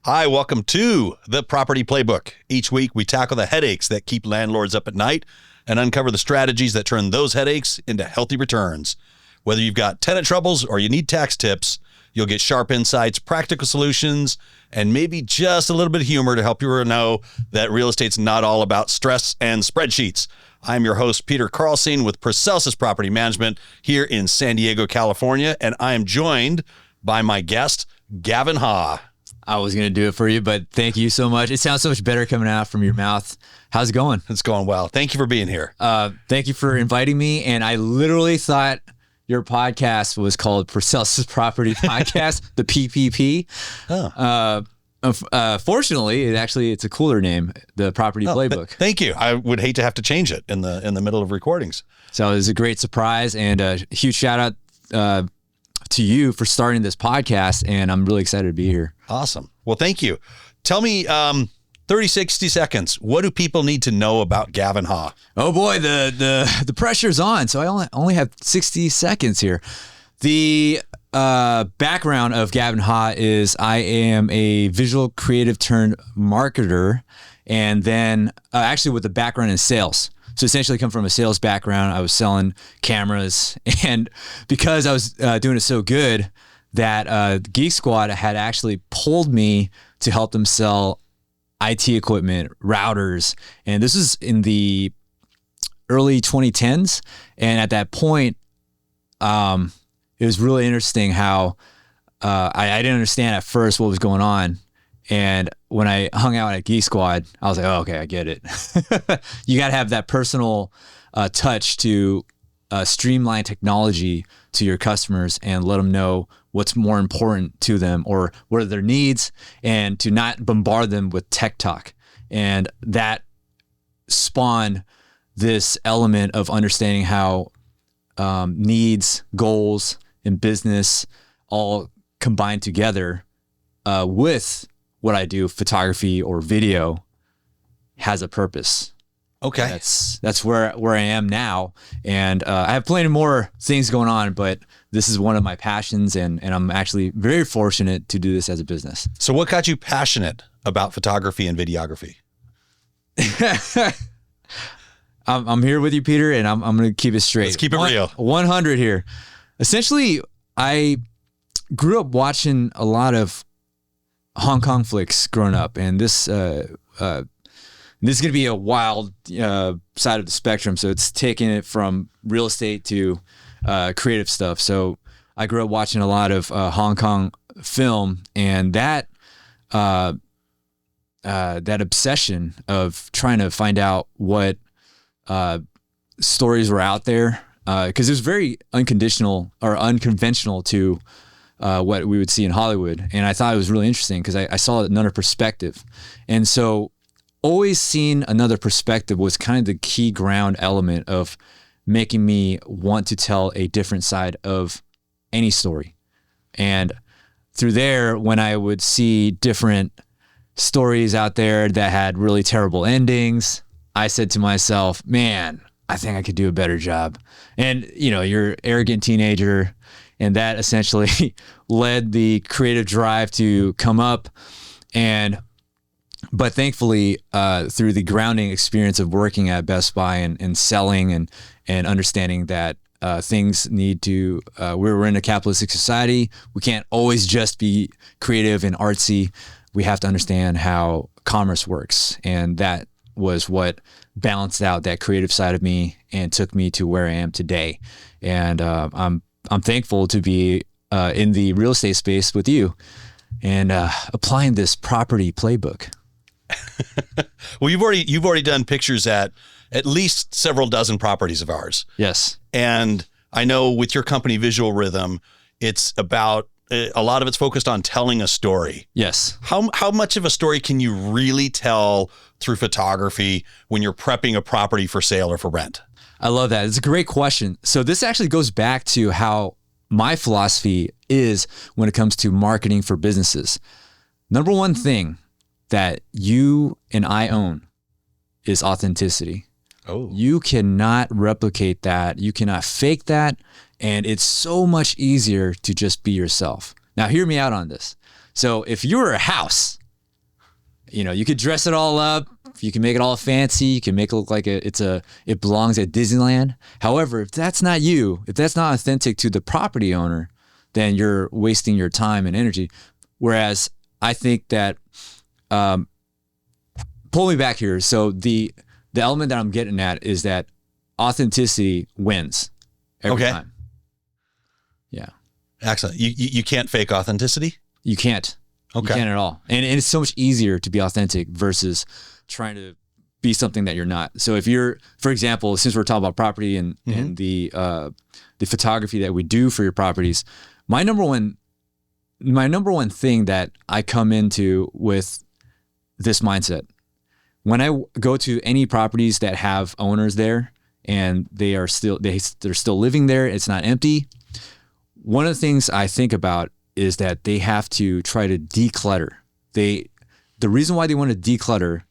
Hi, welcome to the Property Playbook. Each week, we tackle the headaches that keep landlords up at night and uncover the strategies that turn those headaches into healthy returns. Whether you've got tenant troubles or you need tax tips, you'll get sharp insights, practical solutions, and maybe just a little bit of humor to help you know that real estate's not all about stress and spreadsheets. I'm your host, Peter Carlseen with Praecelsus Property Management here in San Diego, California, and I am joined by my guest, Gavin Ha. I was going to do it for you, but thank you so much. It sounds so much better coming out from your mouth. How's it going? It's going well. Thank you for being here. Thank you for inviting me. And I literally thought your podcast was called Praecelsus Property Podcast, the PPP. Fortunately, it's a cooler name, the Property Playbook. Thank you. I would hate to have to change it in the middle of recordings. So it was a great surprise, and a huge shout out to you for starting this podcast, and I'm really excited to be here. Awesome. Well, thank you. Tell me, 30, 60 seconds. What do people need to know about Gavin Ha? Oh boy, the pressure's on. So I only have 60 seconds here. The background of Gavin Ha is I am a visual creative turned marketer, and then actually with a background in sales. So essentially come from a sales background. I was selling cameras, and because I was doing it so good that Geek Squad had actually pulled me to help them sell IT equipment, routers. And this is in the early 2010s. And at that point, it was really interesting how I didn't understand at first what was going on. And when I hung out at Geek Squad, I was like, oh, okay, I get it. You got to have that personal touch to streamline technology to your customers and let them know what's more important to them or what are their needs, and to not bombard them with tech talk. And that spawned this element of understanding how needs, goals, and business all combine together with what I do, photography or video, has a purpose. Okay. That's where I am now. And I have plenty more things going on, but this is one of my passions, and I'm actually very fortunate to do this as a business. So what got you passionate about photography and videography? I'm here with you, Peter, and I'm going to keep it straight. Let's keep it real. 100 here. Essentially, I grew up watching a lot of Hong Kong flicks growing up, and this is going to be a wild side of the spectrum. So it's taking it from real estate to creative stuff. So I grew up watching a lot of Hong Kong film, and that obsession of trying to find out what stories were out there, because it was very unconventional to what we would see in Hollywood. And I thought it was really interesting because I saw another perspective. And so always seeing another perspective was kind of the key ground element of making me want to tell a different side of any story. And through there, when I would see different stories out there that had really terrible endings, I said to myself, man, I think I could do a better job. And, you're an arrogant teenager, and that essentially led the creative drive to come up. But thankfully, through the grounding experience of working at Best Buy and selling and understanding that things need to, we're in a capitalistic society. We can't always just be creative and artsy. We have to understand how commerce works. And that was what balanced out that creative side of me and took me to where I am today. And I'm thankful to be in the real estate space with you and applying this property playbook. Well, you've already done pictures at least several dozen properties of ours. Yes. And I know with your company, Visual Rhythm, it's about a lot of it's focused on telling a story. Yes. How much of a story can you really tell through photography when you're prepping a property for sale or for rent? I love that. It's a great question. So this actually goes back to how my philosophy is when it comes to marketing for businesses. Number one thing that you and I own is authenticity. Oh. You cannot replicate that. You cannot fake that. And it's so much easier to just be yourself. Now, hear me out on this. So if you were a house You could dress it all up. You can make it all fancy. You can make it look like it belongs at Disneyland. However, if that's not you, if that's not authentic to the property owner, then you're wasting your time and energy. Whereas I think that, pull me back here. So the element that I'm getting at is that authenticity wins every time. Yeah. Excellent. You can't fake authenticity? You can't. Okay. You can't at all. And it's so much easier to be authentic versus trying to be something that you're not. So if you're, for example, since we're talking about property and the photography that we do for your properties, my number one thing that I come into with this mindset, when I go to any properties that have owners there and they're still living there, it's not empty. One of the things I think about is that they have to try to declutter. The reason why they want to declutter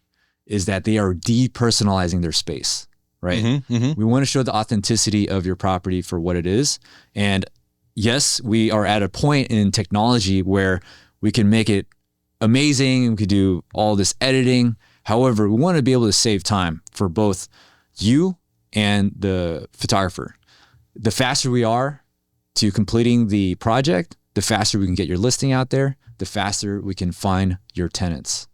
is that they are depersonalizing their space, right? We want to show the authenticity of your property for what it is. And yes, we are at a point in technology where we can make it amazing. We could do all this editing. However, we want to be able to save time for both you and the photographer. The faster we are to completing the project, the faster we can get your listing out there, the faster we can find your tenants.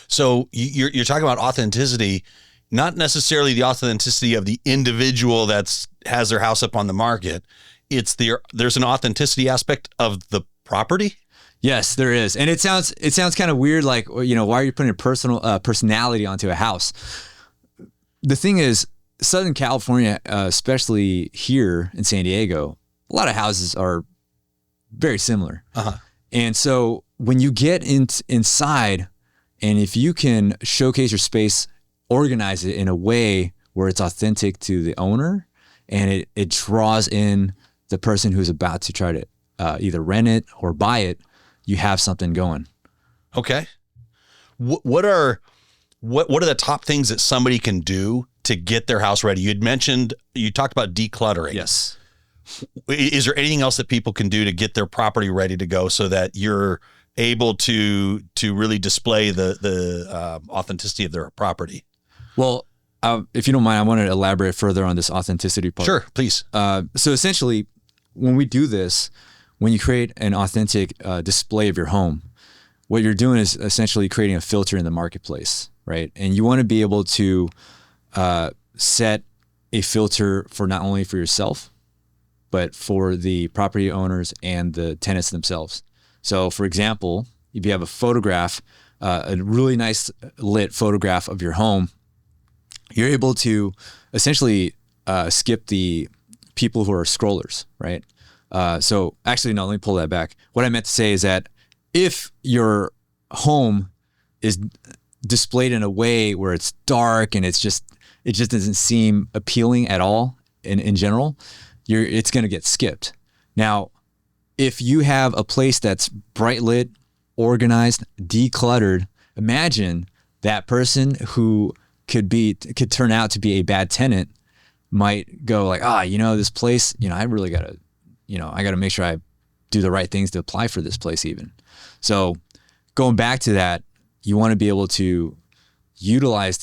So you're talking about authenticity, not necessarily the authenticity of the individual that's has their house up on the market. There's an authenticity aspect of the property. Yes, there is. And it sounds kind of weird. Like, why are you putting a personality onto a house? The thing is, Southern California, especially here in San Diego, a lot of houses are very similar. And so when you get inside, and if you can showcase your space, organize it in a way where it's authentic to the owner and it draws in the person who's about to try to either rent it or buy it, you have something going. Okay. What are the top things that somebody can do to get their house ready? You talked about decluttering. Yes. Is there anything else that people can do to get their property ready to go so that you're able to really display the authenticity of their property? Well, if you don't mind, I want to elaborate further on this authenticity part. Sure, please. So essentially, when we do this, when you create an authentic display of your home, what you're doing is essentially creating a filter in the marketplace, right? And you want to be able to set a filter for not only for yourself, but for the property owners and the tenants themselves. So for example, if you have a photograph, a really nice lit photograph of your home, you're able to essentially skip the people who are scrollers, right? So actually, no, let me pull that back. What I meant to say is that if your home is displayed in a way where it's dark and it just doesn't seem appealing at all in general, it's going to get skipped. Now, if you have a place that's bright lit, organized, decluttered, imagine that person who could turn out to be a bad tenant might go like, this place, I really got to, I got to make sure I do the right things to apply for this place even. So going back to that, you want to be able to utilize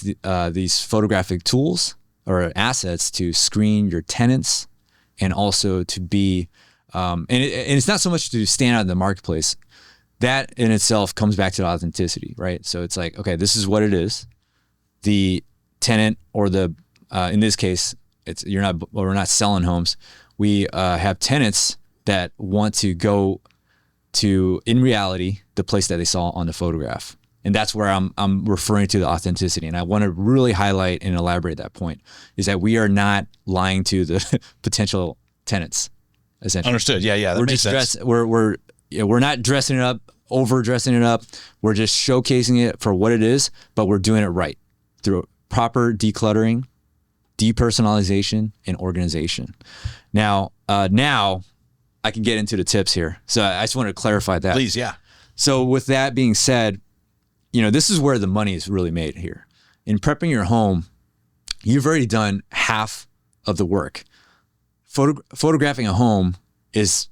these photographic tools or assets to screen your tenants and also to be, and it's not so much to stand out in the marketplace. That in itself comes back to authenticity, right? So it's like, okay, this is what it is. The tenant or in this case, we're not selling homes. We have tenants that want to go to, in reality, the place that they saw on the photograph. And that's where I'm referring to the authenticity. And I want to really highlight and elaborate that point, is that we are not lying to the potential tenants, essentially. Understood. Yeah. That makes sense. We're not dressing it up, overdressing it up. We're just showcasing it for what it is, but we're doing it right through proper decluttering, depersonalization, and organization. Now I can get into the tips here. So I just wanted to clarify that. Please, yeah. So with that being said, this is where the money is really made here. In prepping your home, you've already done half of the work. Photographing a home is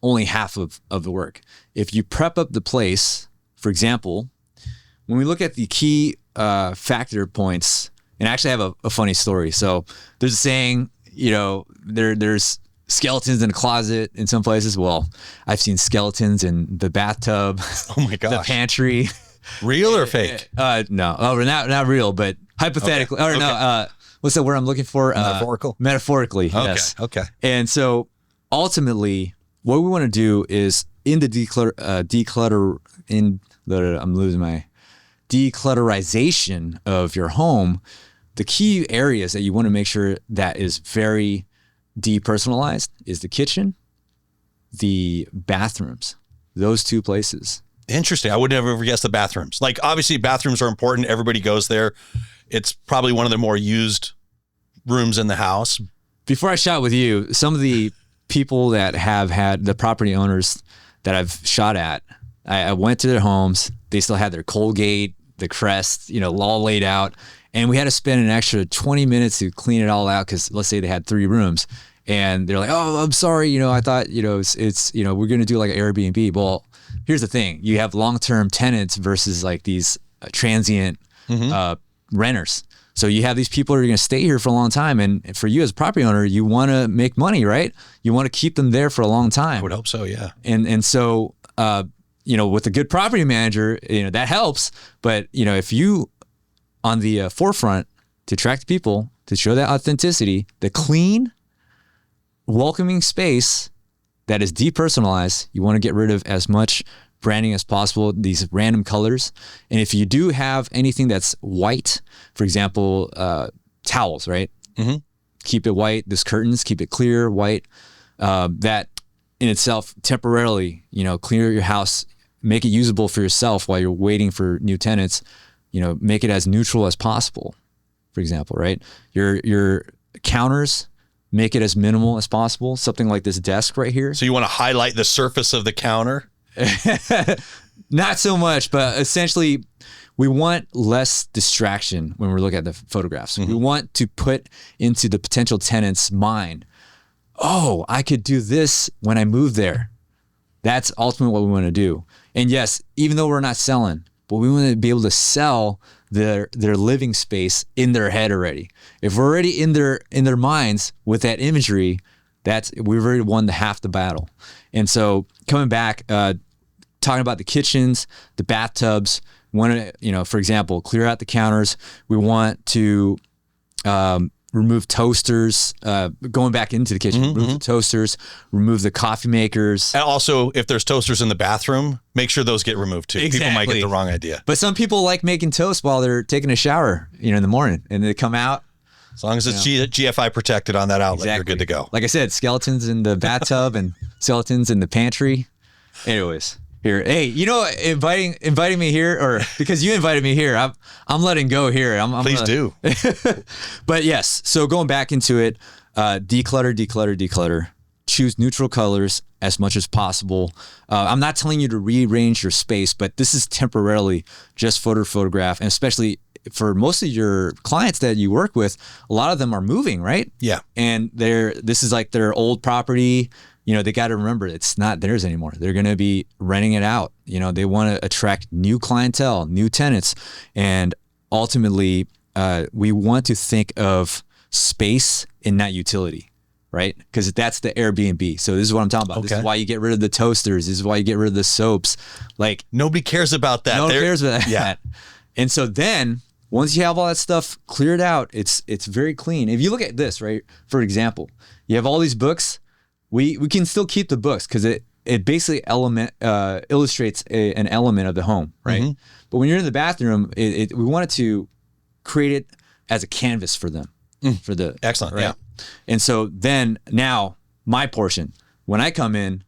only half of the work. If you prep up the place, for example, when we look at the key factor points, and I actually have a funny story. So there's a saying, there's skeletons in a closet in some places. Well, I've seen skeletons in the bathtub. Oh my gosh. The pantry. Real or fake? No. Oh, not real, but hypothetically. Okay. Or no, what's the word I'm looking for? Metaphorical? Metaphorically, okay. Yes. Okay. And so ultimately, what we want to do is in the declutterization of your home, the key areas that you want to make sure that is very depersonalized is the kitchen, the bathrooms, those two places. Interesting. I would never ever guess the bathrooms. Like, obviously bathrooms are important. Everybody goes there. It's probably one of the more used rooms in the house. Before I shot with you, some of the people that have had the property owners that I've shot at, I went to their homes. They still had their Colgate, the Crest, all laid out. And we had to spend an extra 20 minutes to clean it all out. Cause let's say they had 3 rooms and they're like, oh, I'm sorry. I thought, it's we're going to do like an Airbnb. Well, here's the thing. You have long-term tenants versus like these transient renters. So you have these people who are going to stay here for a long time. And for you as a property owner, you want to make money, right? You want to keep them there for a long time. I would hope so. Yeah. And so, with a good property manager, that helps. But, if you on the forefront to attract people, to show that authenticity, the clean, welcoming space that is depersonalized, you want to get rid of as much branding as possible, these random colors. And if you do have anything that's white, for example, towels, right? Mm-hmm. Keep it white. This curtains, keep it clear, white. That in itself temporarily, clear your house, make it usable for yourself while you're waiting for new tenants, make it as neutral as possible, for example, right? Your counters, make it as minimal as possible. Something like this desk right here. So you want to highlight the surface of the counter? Not so much, but essentially we want less distraction when we're looking at the photographs. Mm-hmm. We want to put into the potential tenant's mind, oh, I could do this when I move there. That's ultimately what we want to do. And yes, even though we're not selling, but we want to be able to sell their living space in their head already. If we're already in their minds with that imagery, we've already won half the battle. And so coming back, talking about the kitchens, the bathtubs, want to, for example, clear out the counters. We want to remove toasters, going back into the kitchen, remove the toasters, remove the coffee makers. And also, if there's toasters in the bathroom, make sure those get removed too. Exactly. People might get the wrong idea. But some people like making toast while they're taking a shower, in the morning, and they come out. As long as it's GFI protected on that outlet, Exactly. You're good to go. Like I said, skeletons in the bathtub and skeletons in the pantry. Anyways, here, hey, inviting me here, or because you invited me here, I'm letting go here. Please do. But yes, so going back into it, declutter. Choose neutral colors as much as possible. I'm not telling you to rearrange your space, but this is temporarily just photograph, and especially for most of your clients that you work with, a lot of them are moving, right? Yeah. And this is like their old property. They got to remember it's not theirs anymore. They're going to be renting it out. They want to attract new clientele, new tenants. And ultimately, we want to think of space and not utility, right? Because that's the Airbnb. So this is what I'm talking about. Okay. This is why you get rid of the toasters. This is why you get rid of the soaps. Like, nobody cares about that. Nobody cares about that. Yeah. And so then once you have all that stuff cleared out, it's very clean. If you look at this, right? For example, you have all these books. We can still keep the books because it basically illustrates an element of the home, right? Mm-hmm. But when you're in the bathroom, we wanted to create it as a canvas for them. For the excellent, right? Yeah. And so then now my portion, when I come in,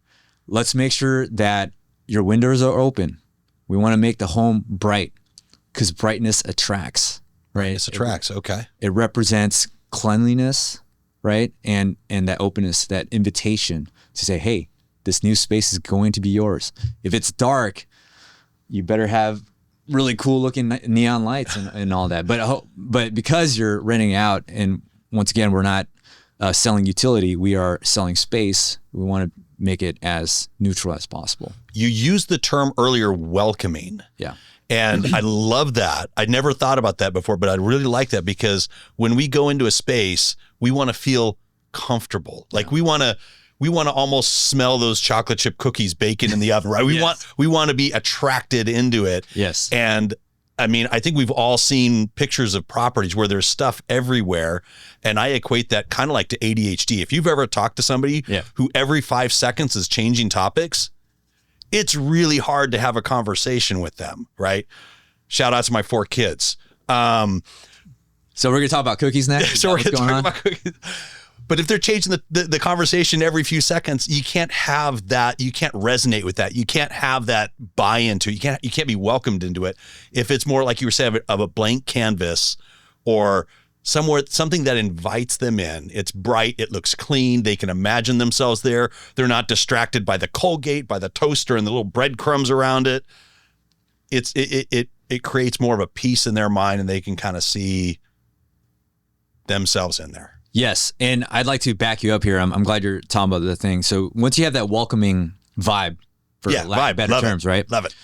let's make sure that your windows are open. We want to make the home bright because brightness attracts, right? Brightness attracts, okay. It represents cleanliness, right? And that openness, that invitation to say, hey, this new space is going to be yours. If it's dark, you better have really cool looking neon lights and all that. But because you're renting out, and once again, we're not selling utility, we are selling space. We want to make it as neutral as possible. You used the term earlier, welcoming. Yeah. And I love that. I never thought about that before, but I really like that because when we go into a space, we want to feel comfortable. Like we want to almost smell those chocolate chip cookies baking in the oven, right? We want to be attracted into it. Yes. And I mean, I think we've all seen pictures of properties where there's stuff everywhere. And I equate that kind of like to ADHD. If you've ever talked to somebody who every 5 seconds is changing topics, it's really hard to have a conversation with them, right? Shout out to my 4 kids. So we're going to talk about cookies next? So we're going to talk about cookies. But if they're changing the conversation every few seconds, you can't have that. You can't resonate with that. You can't have that buy into it. You can't be welcomed into it. If it's more like you were saying of a blank canvas or something that invites them in. It's bright. It looks clean. They can imagine themselves there. They're not distracted by the Colgate, by the toaster and the little breadcrumbs around it. It creates more of a peace in their mind and they can kind of see themselves in there. Yes. And I'd like to back you up here. I'm glad you're talking about the thing. So once you have that welcoming vibe, for lack of better terms, right? Love it.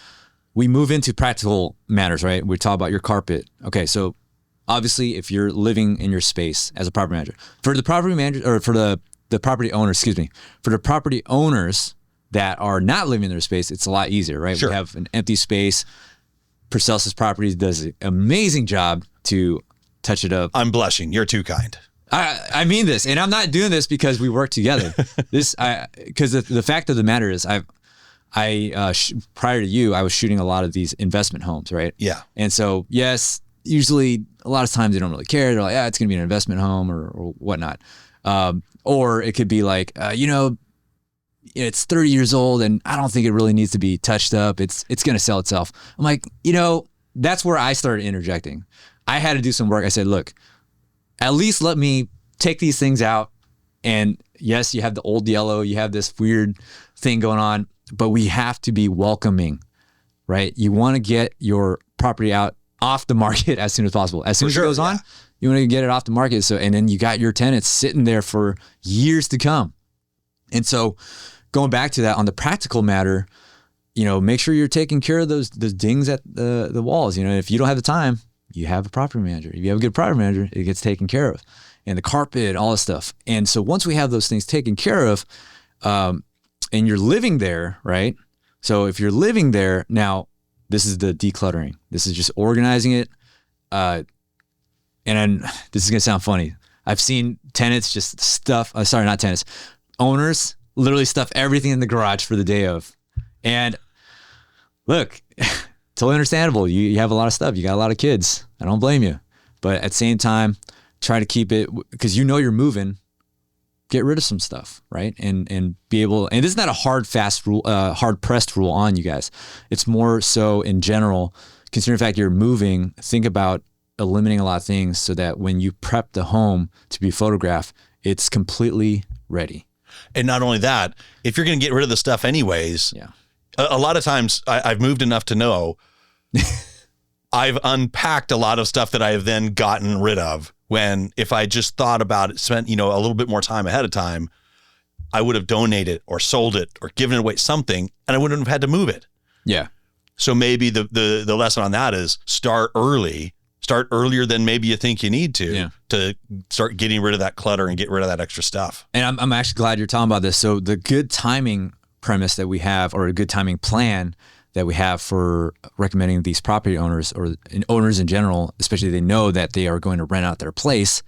We move into practical matters, right? We talk about your carpet. Okay. So obviously if you're living in your space as a property manager, for the property manager or for the property owner, for the property owners that are not living in their space, it's a lot easier, right? Sure. We have an empty space. Praecelsus Properties does an amazing job to touch it up. I'm blushing. You're too kind. I mean this, and I'm not doing this because we work together. Because the fact of the matter is, prior to you, I was shooting a lot of these investment homes, right? Yeah. And so, yes, usually a lot of times they don't really care. They're like, it's going to be an investment home or whatnot. Or it could be like, it's 30 years old and I don't think it really needs to be touched up. It's going to sell itself. I'm like, that's where I started interjecting. I had to do some work. I said, look, at least let me take these things out. And yes, you have the old yellow, you have this weird thing going on, but we have to be welcoming, right? You want to get your property out off the market as soon as possible. As soon as it goes on, you want to get it off the market. So, and then you got your tenants sitting there for years to come. And so going back to that on the practical matter, make sure you're taking care of those dings at the walls. If you don't have the time, you have a property manager. If you have a good property manager, it gets taken care of. And the carpet, all this stuff. And so once we have those things taken care of, and you're living there, right? So if you're living there, now this is the decluttering. This is just organizing it. And then this is going to sound funny. I've seen tenants just stuff, not tenants, owners literally stuff everything in the garage for the day of. And look, totally understandable. You have a lot of stuff. You got a lot of kids. I don't blame you. But at the same time, try to keep it, because you're moving, get rid of some stuff, right? And be able, and this is not a hard pressed rule on you guys. It's more so in general, considering the fact you're moving, think about eliminating a lot of things so that when you prep the home to be photographed, it's completely ready. And not only that, if you're going to get rid of the stuff anyways, a lot of times I've moved enough to know I've unpacked a lot of stuff that I have then gotten rid of, when if I just thought about it, spent, a little bit more time ahead of time, I would have donated or sold it or given away something and I wouldn't have had to move it. Yeah. So maybe the lesson on that is start early. Start earlier than maybe you think you need to start getting rid of that clutter and get rid of that extra stuff. And I'm actually glad you're talking about this. So the good timing premise that we have, or a good timing plan that we have for recommending these property owners or owners in general, especially they know that they are going to rent out their place,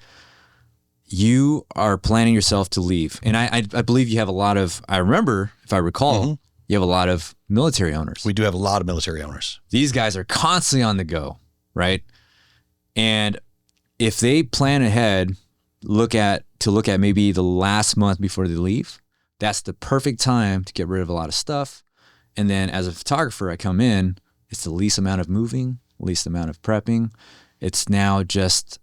you are planning yourself to leave. And I believe you have a lot of, I remember, if I recall, you have a lot of military owners. We do have a lot of military owners. These guys are constantly on the go, right? And if they plan ahead, look at maybe the last month before they leave, that's the perfect time to get rid of a lot of stuff. And then as a photographer, I come in, it's the least amount of moving, least amount of prepping. It's now just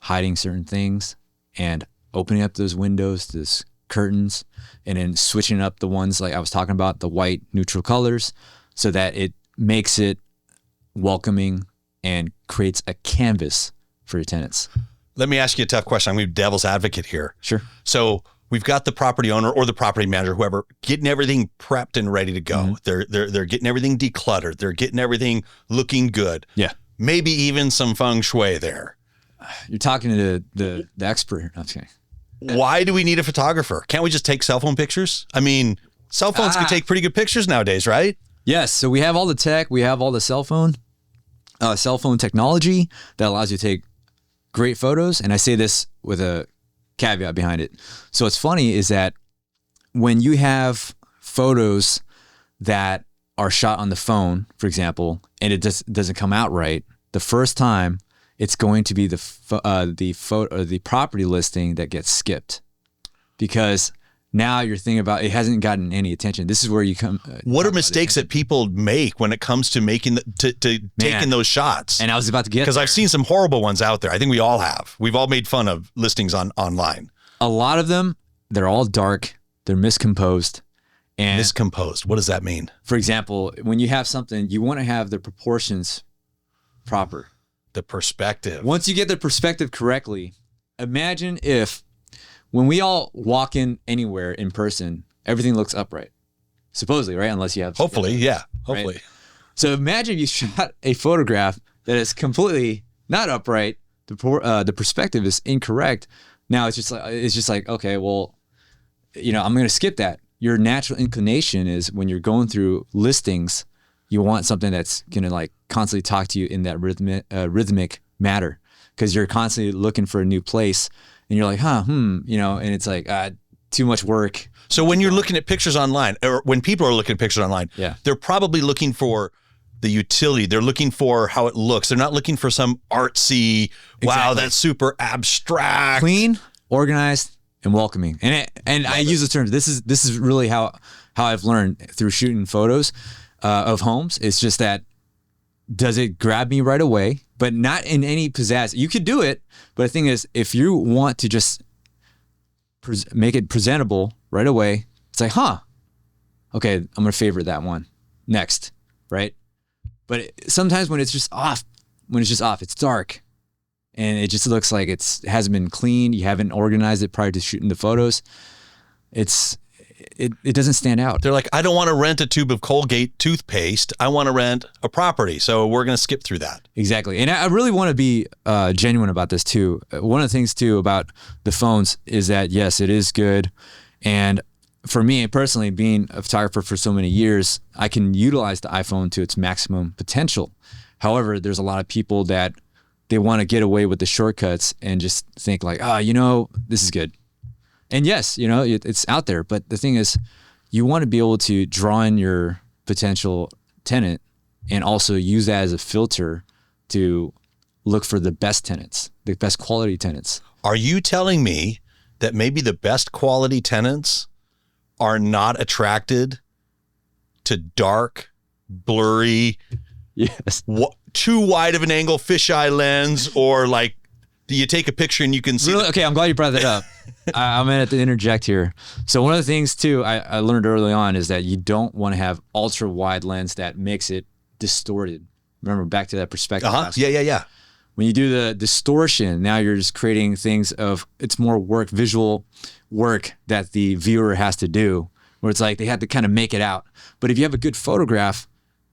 hiding certain things and opening up those windows, those curtains, and then switching up the ones like I was talking about, the white neutral colors, so that it makes it welcoming and creates a canvas for your tenants. Let me ask you a tough question. I'm going to be devil's advocate here. Sure. So we've got the property owner or the property manager, whoever, getting everything prepped and ready to go. They're getting everything decluttered. They're getting everything looking good. Yeah. Maybe even some feng shui there. You're talking to the expert here. Okay. Why do we need a photographer? Can't we just take cell phone pictures? I mean, cell phones can take pretty good pictures nowadays, right? Yes. So we have all the tech. We have all the cell phone technology that allows you to take great photos. And I say this with a caveat behind it. So what's funny is that when you have photos that are shot on the phone, for example, and it just doesn't come out right, the first time it's going to be the property listing that gets skipped, because now you're thinking about it hasn't gotten any attention. This is where you come. What are mistakes that people make when it comes to making taking those shots? And I was about to get because I've seen some horrible ones out there. I think we all have. We've all made fun of listings online. A lot of them, they're all dark. They're miscomposed. And miscomposed. What does that mean? For example, when you have something, you want to have the proportions proper. The perspective. Once you get the perspective correctly, imagine if when we all walk in anywhere in person, everything looks upright. Supposedly, right? Unless you have... Hopefully, yeah. Hopefully. Right? So imagine you shot a photograph that is completely not upright. The perspective is incorrect. Now it's just like, okay, well, I'm going to skip that. Your natural inclination is when you're going through listings, you want something that's going to like constantly talk to you in that rhythmic matter, because you're constantly looking for a new place and you're like, and it's like too much work. So when you're looking at pictures online, or when people are looking at pictures online, they're probably looking for the utility. They're looking for how it looks. They're not looking for some artsy, wow, that's super abstract. Clean, organized, and welcoming. And I use the terms. This is really how I've learned through shooting photos of homes. It's just that, does it grab me right away? But not in any pizzazz. You could do it, but the thing is, if you want to just make it presentable right away, it's like, okay, I'm gonna favorite that one next, right? But sometimes when it's just off, it's dark, and it just looks like it hasn't been cleaned. You haven't organized it prior to shooting the photos. It doesn't stand out. They're like, I don't want to rent a tube of Colgate toothpaste. I want to rent a property. So we're going to skip through that. Exactly. And I really want to be genuine about this too. One of the things too about the phones is that, yes, it is good. And for me personally, being a photographer for so many years, I can utilize the iPhone to its maximum potential. However, there's a lot of people that they want to get away with the shortcuts and just think like, this is good. And yes, it's out there, but the thing is, you want to be able to draw in your potential tenant and also use that as a filter to look for the best tenants, the best quality tenants. Are you telling me that maybe the best quality tenants are not attracted to dark, blurry, too wide of an angle fisheye lens, or like, do you take a picture and you can see? Really? Okay, I'm glad you brought that up. I'm going to have to interject here. So one of the things too I learned early on is that you don't want to have ultra wide lens that makes it distorted. Remember, back to that perspective. Yeah. When you do the distortion, now you're just creating things it's more visual work that the viewer has to do, where it's like they have to kind of make it out. But if you have a good photograph,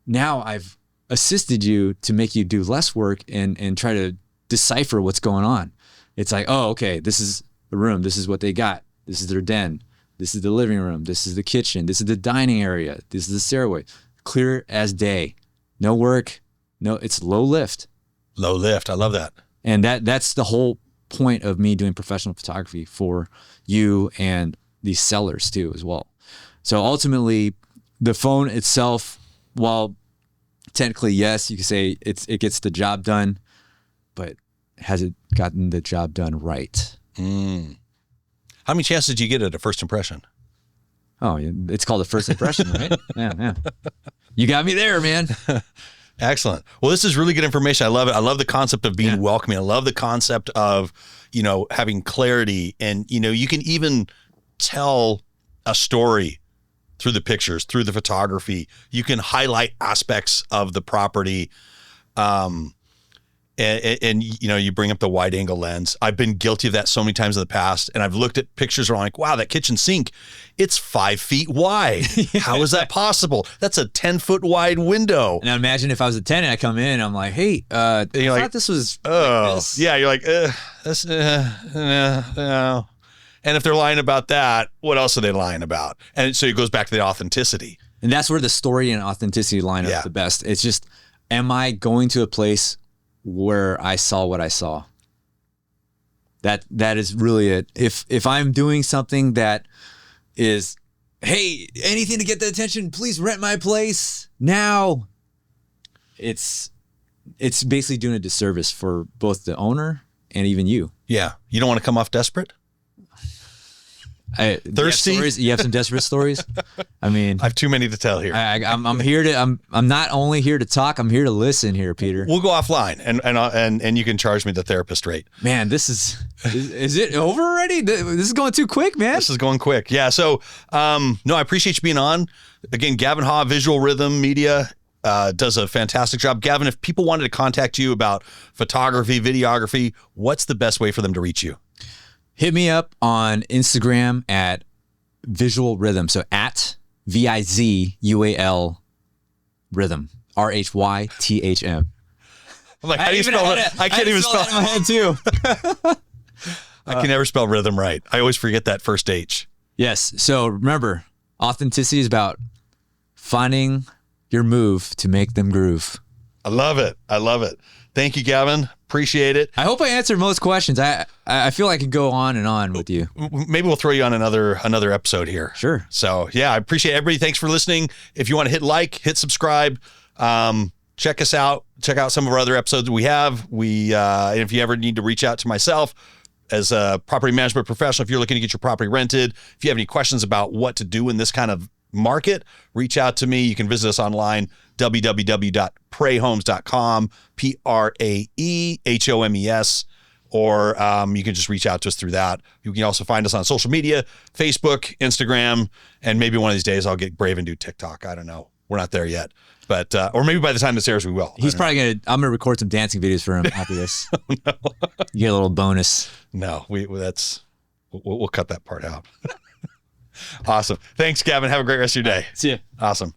now I've assisted you to make you do less work and try to decipher what's going on. It's like, oh, okay, this is the room. This is what they got. This is their den. This is the living room. This is the kitchen. This is the dining area. This is the stairway. Clear as day. No work. No, it's low lift. Low lift. I love that. And that's the whole point of me doing professional photography for you and these sellers too as well. So ultimately, the phone itself, while technically, yes, you could say it gets the job done, but has it gotten the job done right? How many chances did you get at a first impression? Oh, it's called a first impression, right? Yeah. You got me there, man. Excellent. Well, this is really good information. I love it. I love the concept of being welcoming. I love the concept of, having clarity, and, you can even tell a story through the pictures, through the photography. You can highlight aspects of the property. And and you know, you bring up the wide angle lens. I've been guilty of that so many times in the past, and I've looked at pictures where I'm like, wow, that kitchen sink, it's 5 feet wide. How is that possible? That's a 10-foot wide window. Now imagine if I was a tenant, I come in, I'm like, hey, I thought this was like this. Yeah, you're like, this, no. And if they're lying about that, what else are they lying about? And so it goes back to the authenticity. And that's where the story and authenticity line up the best. It's just, am I going to a place where I saw what I saw? That is really it. If I'm doing something that is, hey, anything to get the attention, please rent my place now. It's basically doing a disservice for both the owner and even you. Yeah. You don't want to come off desperate? Thirsty? You have some desperate stories? I mean, I have too many to tell here. I'm here to. I'm not only here to talk. I'm here to listen. Here, Peter. We'll go offline, and you can charge me the therapist rate. Man, this is it over already? This is going too quick, man. This is going quick. Yeah. So, no, I appreciate you being on. Again, Gavin Ha, Visual Rhythm Media, does a fantastic job. Gavin, if people wanted to contact you about photography, videography, what's the best way for them to reach you? Hit me up on Instagram at Visual Rhythm. So at VIZUAL Rhythm. RHYTHM. I'm like, how do you spell it? I can't even spell it in my head too. I can never spell rhythm right. I always forget that first H. Yes. So remember, authenticity is about finding your move to make them groove. I love it. I love it. Thank you, Gavin. Appreciate it. I hope I answered most questions. I feel I could go on and on with you. Maybe we'll throw you on another episode here. Sure. So yeah, I appreciate everybody. Thanks for listening. If you want to hit like, hit subscribe, check us out. Check out some of our other episodes we have. If you ever need to reach out to myself as a property management professional, if you're looking to get your property rented, if you have any questions about what to do in this kind of market, reach out to me. You can visit us online, www.praehomes.com, PRAEHOMES, or you can just reach out to us through that. You can also find us on social media, Facebook, Instagram, and maybe one of these days I'll get brave and do TikTok. I don't know. We're not there yet. But or maybe by the time this airs, we will. He's probably I'm gonna record some dancing videos for him after this. No. You get a little bonus. No, we'll cut that part out. Awesome. Thanks, Gavin. Have a great rest of your day. See ya. Awesome.